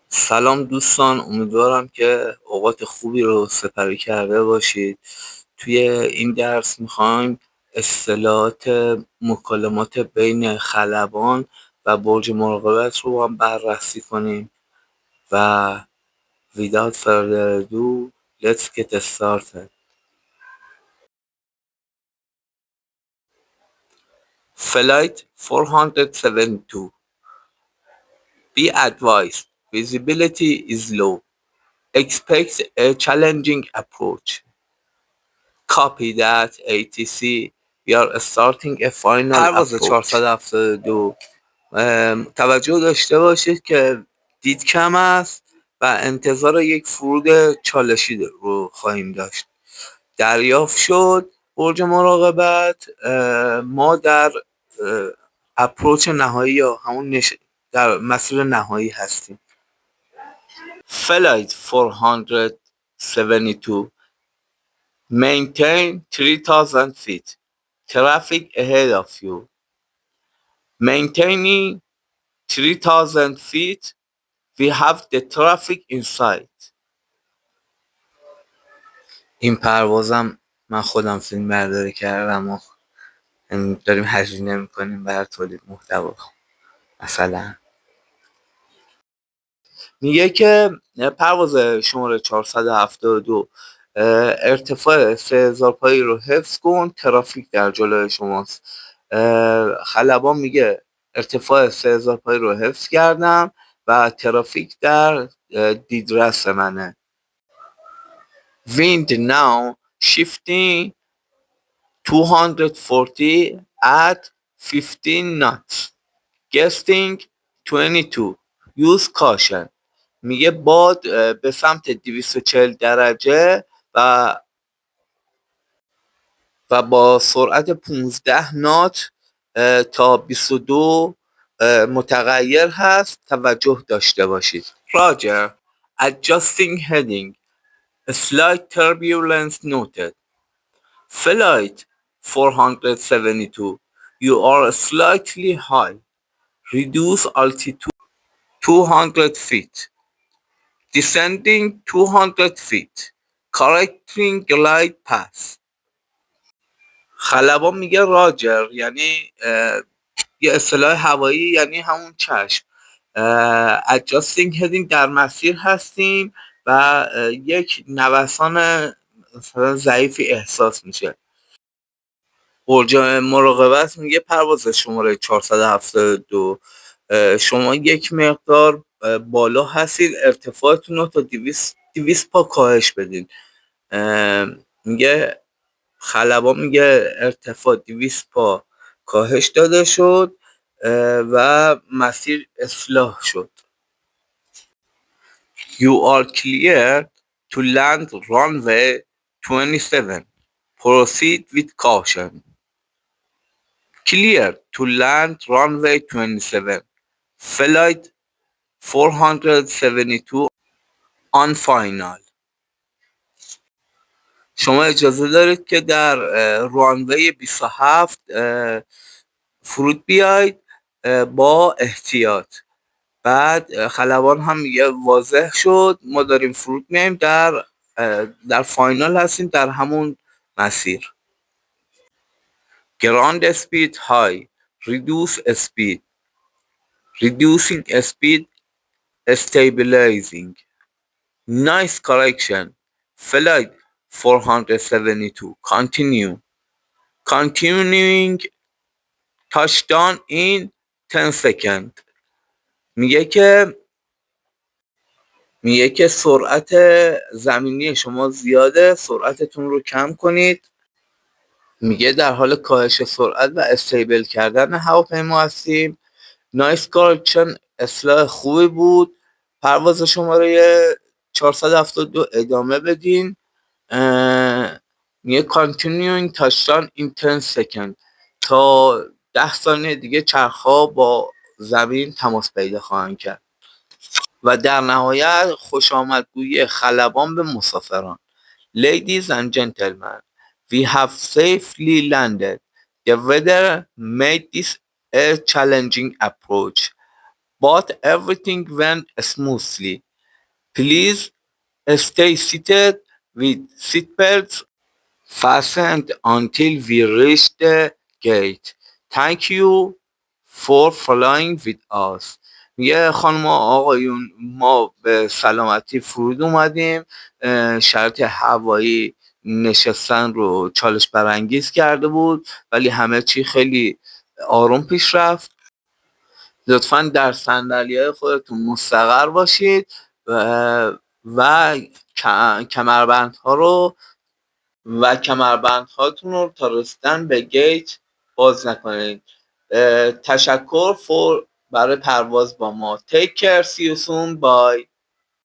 سلام دوستان، امیدوارم که اوقات خوبی رو سپری کرده باشید. توی این درس میخوایم اصطلاحات مکالمات بین خلبان و برج مراقبت رو هم بررسی کنیم و without further ado let's get started. Flight 472. Be advised, visibility is low. Expect a challenging approach. Copy that ATC. We are starting a final پرواز approach. 472 توجه داشته باشید که دید کم است و انتظار یک فرود چالشی رو خواهیم داشت. دریافت شد برج مراقبت. ما در اپروچ نهایی یا همون در مسیر نهایی هستیم. Flight 472. Maintain 3000 feet. Traffic ahead of you. Maintaining 3000 feet. We have the traffic in sight. این پروازم من خودم فیلم برداری کردم و داریم هزینه میکنیم برای تولید محتوا. مثلا میگه که پرواز شماره 472 ارتفاع 3000 پایی رو حفظ کن، ترافیک در جلوی شماست. خلبان میگه ارتفاع 3000 پایی رو حفظ کردم و ترافیک در دیدرس منه. Wind now shifting 240 at 15 knots. Gusting 22. Use caution. میگه باد به سمت 240 درجه و با سرعت 15 نات تا 22 متغیر هست. توجه داشته باشید. Roger. Adjusting heading. A slight turbulence noted. Flight 472. You are slightly high. Reduce altitude 200 feet. Descending 200 feet. Correcting glide path. خلبان میگه راجر، یعنی یه اصطلاح هوایی، یعنی همون چشم. adjusting heading، در مسیر هستیم و یک نوسان مثلا ضعیفی احساس میشه. برج مراقبت میگه پرواز شماره 472 شما یک مقدار بالا هستید، ارتفاعتون رو تا 200 پا کاهش بدین. میگه خلبان میگه ارتفاع 200 پا کاهش داده شد و مسیر اصلاح شد. You are clear to land runway 27. Proceed with caution. Clear to land runway 27. Flight 472 on final. شما اجازه دارید که در رانوی 27 فرود بیاید با احتیاط. بعد خلبان هم میگه واضح شد ما داریم فرود میایم، در فاینال هستیم، در همون مسیر. Ground speed high. Reduce speed. Reducing speed. Stabilizing. Nice correction. Flight 472. Continue. Continuing. Touchdown in 10 seconds. میگه که سرعت زمینی شما زیاده، سرعتتون رو کم کنید. میگه در حال کاهش سرعت و استیبل کردن هواپیما هستیم. نایس کارکشن، اصلاح خوبی بود. پرواز شماره 472 ادامه بدین. میگه continuing touchdown in 10 seconds. تا 10 ثانیه دیگه چرخ‌ها با زمین تماس پیدا خواهند کرد. و در نهایت خوش آمدگویی خلبان به مسافران. Ladies and gentlemen, we have safely landed. The weather made this a challenging approach, but everything went smoothly. Please stay seated with seatbelts fastened until we reach the gate. Thank you for flying with us. میگه خانم و آقایون ما به سلامتی فرود اومدیم. شرط هوایی نشستن رو چالش برانگیز کرده بود ولی همه چی خیلی آروم پیش رفت. لطفا در صندلی‌های خودتون مستقر باشید و کمربندها رو کمربندهاتون رو تا رسیدن به گیت باز نکنید. تشکر برای پرواز با ما. Take care. See you soon. Bye.